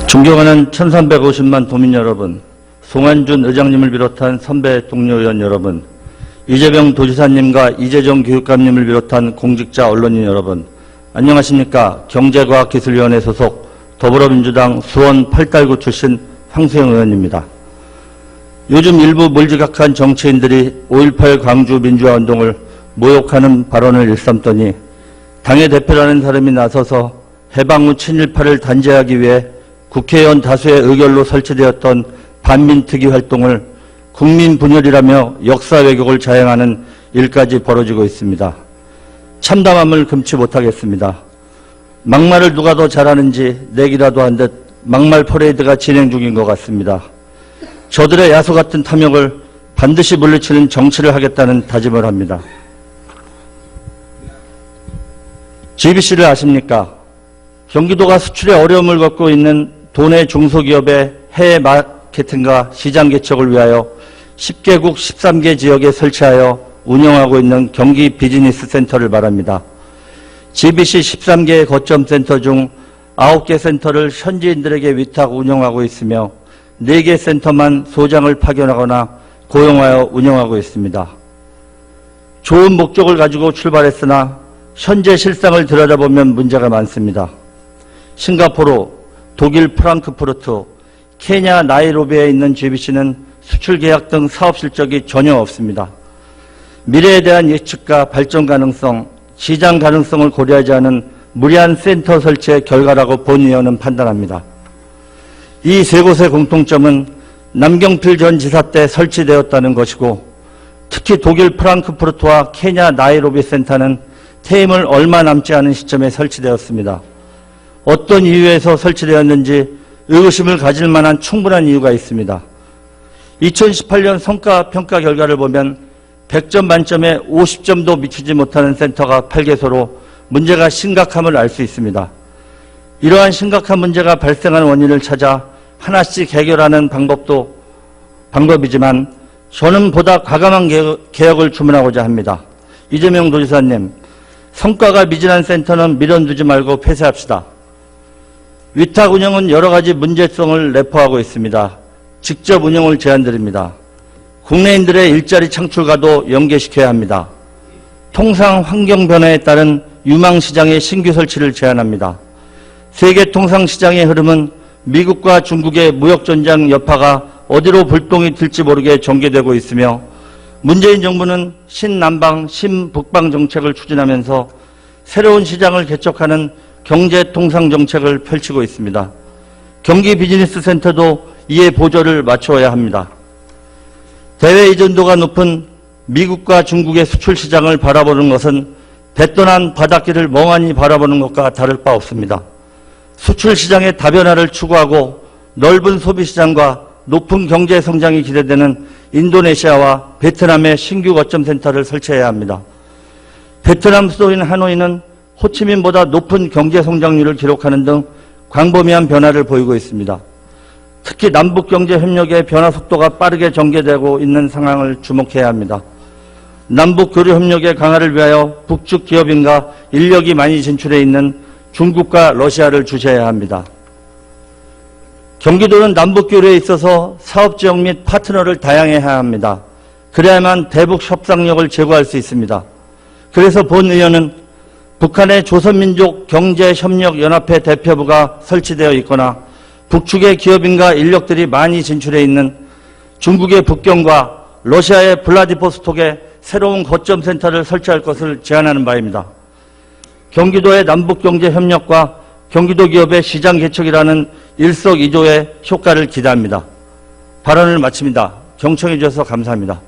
존경하는 1350만 도민 여러분, 송환준 의장님을 비롯한 선배 동료 의원 여러분, 이재명 도지사님과 이재정 교육감님을 비롯한 공직자 언론인 여러분, 안녕하십니까. 경제과학기술위원회 소속 더불어민주당 수원 8달구 출신 황수영 의원입니다. 요즘 일부 몰지각한 정치인들이 5.18 광주 민주화운동을 모욕하는 발언을 일삼더니 당의 대표라는 사람이 나서서 해방 후 친일파를 단죄하기 위해 국회의원 다수의 의결로 설치되었던 반민특위 활동을 국민 분열이라며 역사 왜곡을 자행하는 일까지 벌어지고 있습니다. 참담함을 금치 못하겠습니다. 막말을 누가 더 잘하는지 내기라도 한 듯 막말 퍼레이드가 진행 중인 것 같습니다. 저들의 야수 같은 탐욕을 반드시 물리치는 정치를 하겠다는 다짐을 합니다. GBC를 아십니까? 경기도가 수출에 어려움을 겪고 있는 도내 중소기업의 해외 마케팅과 시장 개척을 위하여 10개국 13개 지역에 설치하여 운영하고 있는 경기 비즈니스 센터를 말합니다. GBC 13개의 거점 센터 중 9개 센터를 현지인들에게 위탁 운영하고 있으며 4개 센터만 소장을 파견하거나 고용하여 운영하고 있습니다. 좋은 목적을 가지고 출발했으나 현재 실상을 들여다보면 문제가 많습니다. 싱가포르, 독일 프랑크푸르트, 케냐 나이로비에 있는 GBC는 수출 계약 등 사업 실적이 전혀 없습니다. 미래에 대한 예측과 발전 가능성, 시장 가능성을 고려하지 않은 무리한 센터 설치의 결과라고 본 의원은 판단합니다. 이 세 곳의 공통점은 남경필 전 지사 때 설치되었다는 것이고, 특히 독일 프랑크푸르트와 케냐 나이로비 센터는 퇴임을 얼마 남지 않은 시점에 설치되었습니다. 어떤 이유에서 설치되었는지 의구심을 가질 만한 충분한 이유가 있습니다. 2018년 성과평가 결과를 보면 100점 만점에 50점도 미치지 못하는 센터가 8개소로 문제가 심각함을 알 수 있습니다. 이러한 심각한 문제가 발생한 원인을 찾아 하나씩 해결하는 방법이지만 저는 보다 과감한 개혁을 주문하고자 합니다. 이재명 도지사님, 성과가 미진한 센터는 미련두지 말고 폐쇄합시다. 위탁 운영은 여러 가지 문제성을 내포하고 있습니다. 직접 운영을 제안드립니다. 국내인들의 일자리 창출과도 연계시켜야 합니다. 통상 환경 변화에 따른 유망시장의 신규 설치를 제안합니다. 세계 통상시장의 흐름은 미국과 중국의 무역전장 여파가 어디로 불똥이 튈지 모르게 전개되고 있으며 문재인 정부는 신남방, 신북방 정책을 추진하면서 새로운 시장을 개척하는 경제통상정책을 펼치고 있습니다. 경기 비즈니스 센터도 이에 보조를 맞추어야 합니다. 대외 의존도가 높은 미국과 중국의 수출 시장을 바라보는 것은 배 떠난 바닷길을 멍하니 바라보는 것과 다를 바 없습니다. 수출 시장의 다변화를 추구하고 넓은 소비 시장과 높은 경제 성장이 기대되는 인도네시아와 베트남의 신규 거점 센터를 설치해야 합니다. 베트남 수도인 하노이는 호치민보다 높은 경제 성장률을 기록하는 등 광범위한 변화를 보이고 있습니다. 특히 남북경제협력의 변화 속도가 빠르게 전개되고 있는 상황을 주목해야 합니다. 남북교류협력의 강화를 위하여 북측 기업인과 인력이 많이 진출해 있는 중국과 러시아를 주시해야 합니다. 경기도는 남북교류에 있어서 사업지역 및 파트너를 다양해야 합니다. 그래야만 대북 협상력을 제고할 수 있습니다. 그래서 본 의원은 북한의 조선민족 경제협력연합회 대표부가 설치되어 있거나 북측의 기업인과 인력들이 많이 진출해 있는 중국의 북경과 러시아의 블라디보스톡에 새로운 거점센터를 설치할 것을 제안하는 바입니다. 경기도의 남북경제협력과 경기도 기업의 시장 개척이라는 일석이조의 효과를 기대합니다. 발언을 마칩니다. 경청해 주셔서 감사합니다.